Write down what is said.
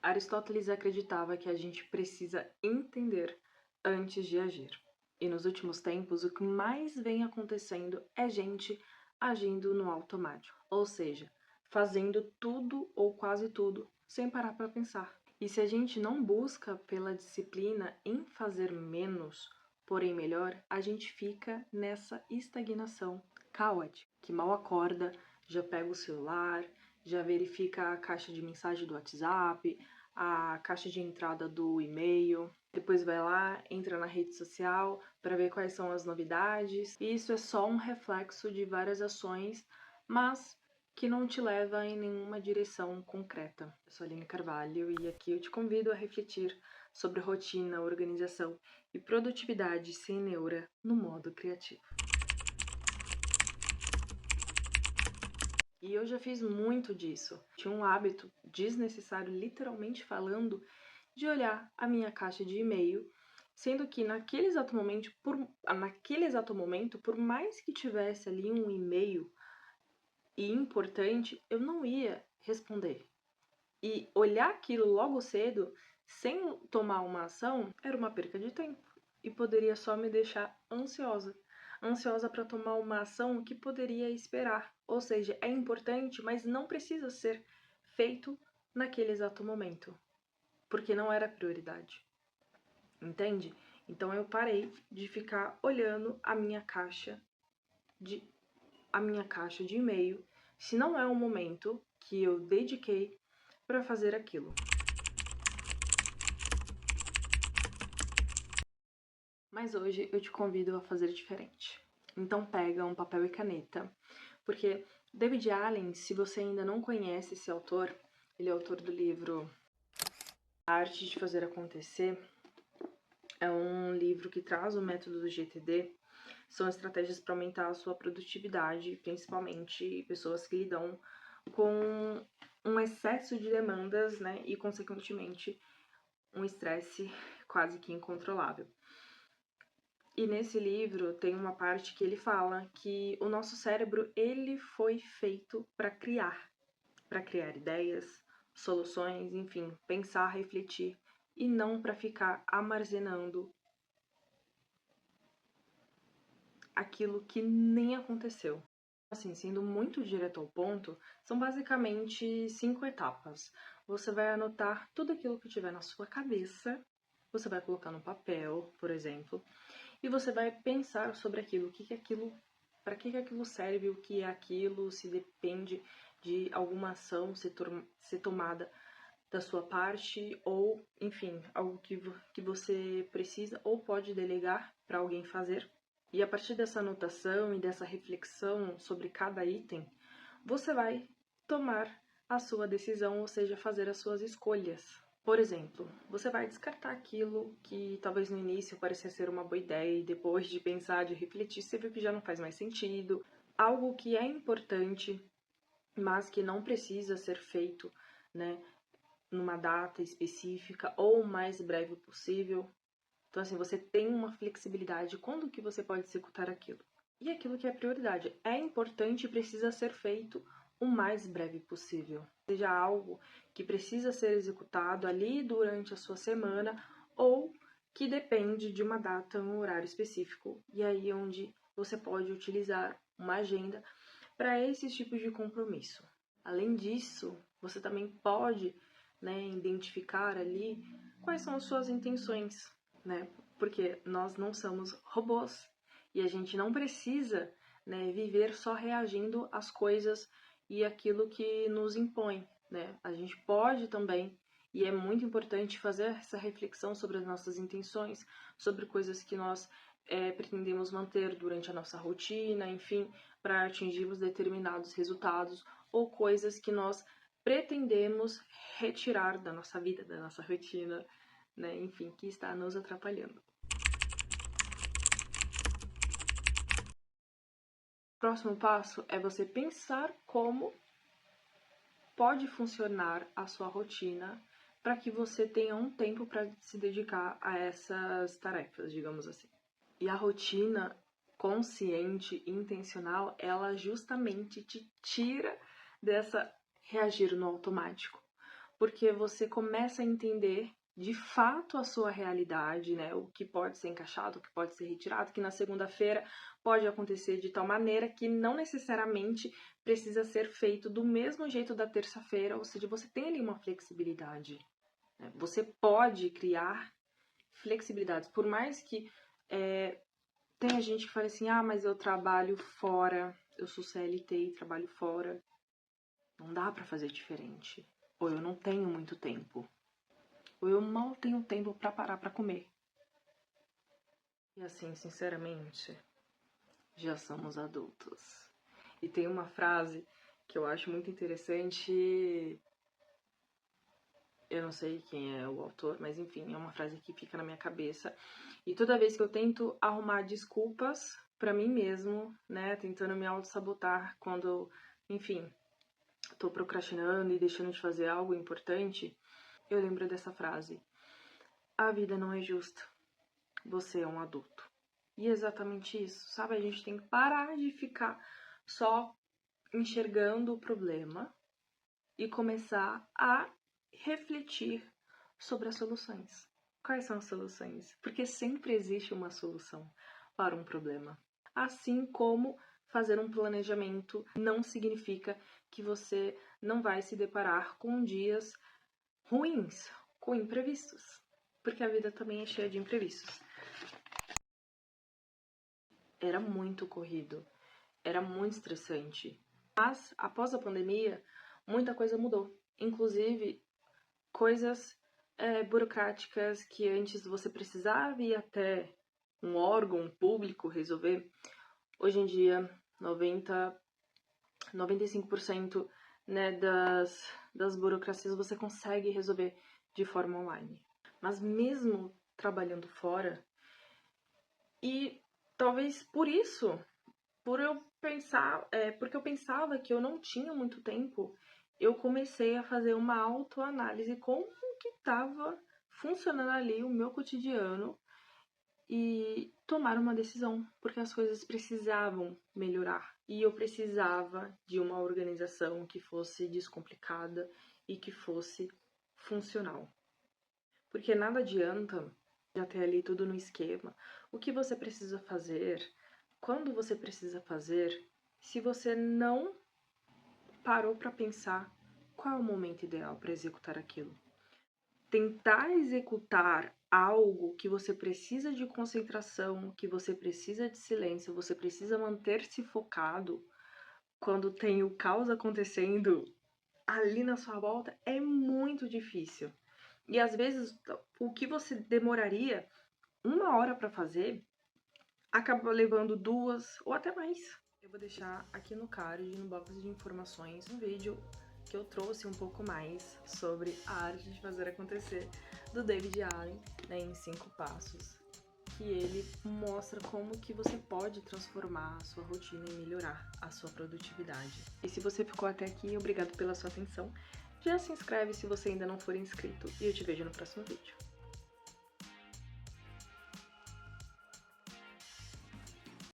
Aristóteles acreditava que a gente precisa entender antes de agir. E nos últimos tempos, o que mais vem acontecendo é gente agindo no automático, ou seja, fazendo tudo ou quase tudo sem parar para pensar. E se a gente não busca pela disciplina em fazer menos, porém melhor, a gente fica nessa estagnação caótica, que mal acorda, já pega o celular, já verifica a caixa de mensagem do WhatsApp, a caixa de entrada do e-mail, depois vai lá, entra na rede social para ver quais são as novidades. E isso é só um reflexo de várias ações, mas que não te leva em nenhuma direção concreta. Eu sou a Aline Carvalho e aqui eu te convido a refletir sobre rotina, organização e produtividade sem neura no modo criativo. E eu já fiz muito disso. Tinha um hábito desnecessário, literalmente falando, de olhar a minha caixa de e-mail, sendo que naquele exato momento, por mais que tivesse ali um e-mail e importante, eu não ia responder. E olhar aquilo logo cedo, sem tomar uma ação, era uma perca de tempo e poderia só me deixar ansiosa. Ansiosa para tomar uma ação que poderia esperar. Ou seja, é importante, mas não precisa ser feito naquele exato momento, porque não era prioridade. Entende? Então eu parei de ficar olhando a minha caixa de e-mail, se não é o momento que eu dediquei para fazer aquilo. Mas hoje eu te convido a fazer diferente. Então pega um papel e caneta, porque David Allen, se você ainda não conhece esse autor, ele é autor do livro A Arte de Fazer Acontecer. É um livro que traz o método do GTD, são estratégias para aumentar a sua produtividade, principalmente pessoas que lidam com um excesso de demandas, né, e consequentemente um estresse quase que incontrolável. E nesse livro tem uma parte que ele fala que o nosso cérebro, ele foi feito para criar ideias, soluções, enfim, pensar, refletir, e não para ficar armazenando aquilo que nem aconteceu. Assim, sendo muito direto ao ponto, são basicamente 5 etapas. Você vai anotar tudo aquilo que tiver na sua cabeça, você vai colocar no papel, por exemplo, e você vai pensar sobre aquilo, para que aquilo serve, o que é aquilo, se depende de alguma ação ser tomada da sua parte, ou, enfim, algo que você precisa ou pode delegar para alguém fazer. E a partir dessa anotação e dessa reflexão sobre cada item, você vai tomar a sua decisão, ou seja, fazer as suas escolhas. Por exemplo, você vai descartar aquilo que talvez no início parecia ser uma boa ideia e depois de pensar, de refletir, você viu que já não faz mais sentido. Algo que é importante, mas que não precisa ser feito, né, numa data específica ou o mais breve possível. Então, assim, você tem uma flexibilidade de quando que você pode executar aquilo. E aquilo que é prioridade. É importante e precisa ser feito o mais breve possível. Seja algo que precisa ser executado ali durante a sua semana ou que depende de uma data, um horário específico. E aí onde você pode utilizar uma agenda para esses tipos de compromisso. Além disso, você também pode, né, identificar ali quais são as suas intenções, né? Porque nós não somos robôs e a gente não precisa, né, viver só reagindo às coisas e aquilo que nos impõe, né? A gente pode também, e é muito importante fazer essa reflexão sobre as nossas intenções, sobre coisas que nós pretendemos manter durante a nossa rotina, enfim, para atingirmos determinados resultados ou coisas que nós pretendemos retirar da nossa vida, da nossa rotina, né? Enfim, que está nos atrapalhando. O próximo passo é você pensar como pode funcionar a sua rotina para que você tenha um tempo para se dedicar a essas tarefas, digamos assim. E a rotina consciente e intencional, ela justamente te tira dessa reagir no automático. porque você começa a entender de fato a sua realidade, né? O que pode ser encaixado, o que pode ser retirado, que na segunda-feira pode acontecer de tal maneira que não necessariamente precisa ser feito do mesmo jeito da terça-feira, ou seja, você tem ali uma flexibilidade, né? Você pode criar flexibilidades, por mais que tenha gente que fala assim, mas eu trabalho fora, eu sou CLT e trabalho fora, não dá pra fazer diferente, ou eu não tenho muito tempo. Ou eu mal tenho tempo pra parar pra comer. E assim, sinceramente, já somos adultos. E tem uma frase que eu acho muito interessante. Eu não sei quem é o autor, mas enfim, é uma frase que fica na minha cabeça. E toda vez que eu tento arrumar desculpas pra mim mesmo, né, tentando me auto-sabotar quando, enfim, tô procrastinando e deixando de fazer algo importante, eu lembro dessa frase. A vida não é justa. Você é um adulto. E é exatamente isso, sabe? A gente tem que parar de ficar só enxergando o problema e começar a refletir sobre as soluções. Quais são as soluções? Porque sempre existe uma solução para um problema. Assim como fazer um planejamento não significa que você não vai se deparar com dias ruins, com imprevistos. Porque a vida também é cheia de imprevistos. Era muito corrido, era muito estressante. Mas, após a pandemia, muita coisa mudou. Inclusive, coisas burocráticas que antes você precisava ir até um órgão público resolver. Hoje em dia, 95%, né, das burocracias você consegue resolver de forma online. Mas mesmo trabalhando fora, e talvez por isso, porque eu pensava que eu não tinha muito tempo, eu comecei a fazer uma autoanálise como que estava funcionando ali o meu cotidiano e tomar uma decisão, porque as coisas precisavam melhorar e eu precisava de uma organização que fosse descomplicada e que fosse funcional. Porque nada adianta já ter ali tudo no esquema. O que você precisa fazer, quando você precisa fazer, se você não parou para pensar qual é o momento ideal para executar aquilo. Tentar executar algo que você precisa de concentração, que você precisa de silêncio, você precisa manter-se focado quando tem o caos acontecendo ali na sua volta, é muito difícil. E às vezes o que você demoraria 1 hora para fazer acaba levando 2 ou até mais. Eu vou deixar aqui no card, no box de informações, um vídeo que eu trouxe um pouco mais sobre a arte de fazer acontecer do David Allen, né, em 5 passos, que ele mostra como que você pode transformar a sua rotina e melhorar a sua produtividade. E se você ficou até aqui, obrigado pela sua atenção. Já se inscreve se você ainda não for inscrito e eu te vejo no próximo vídeo.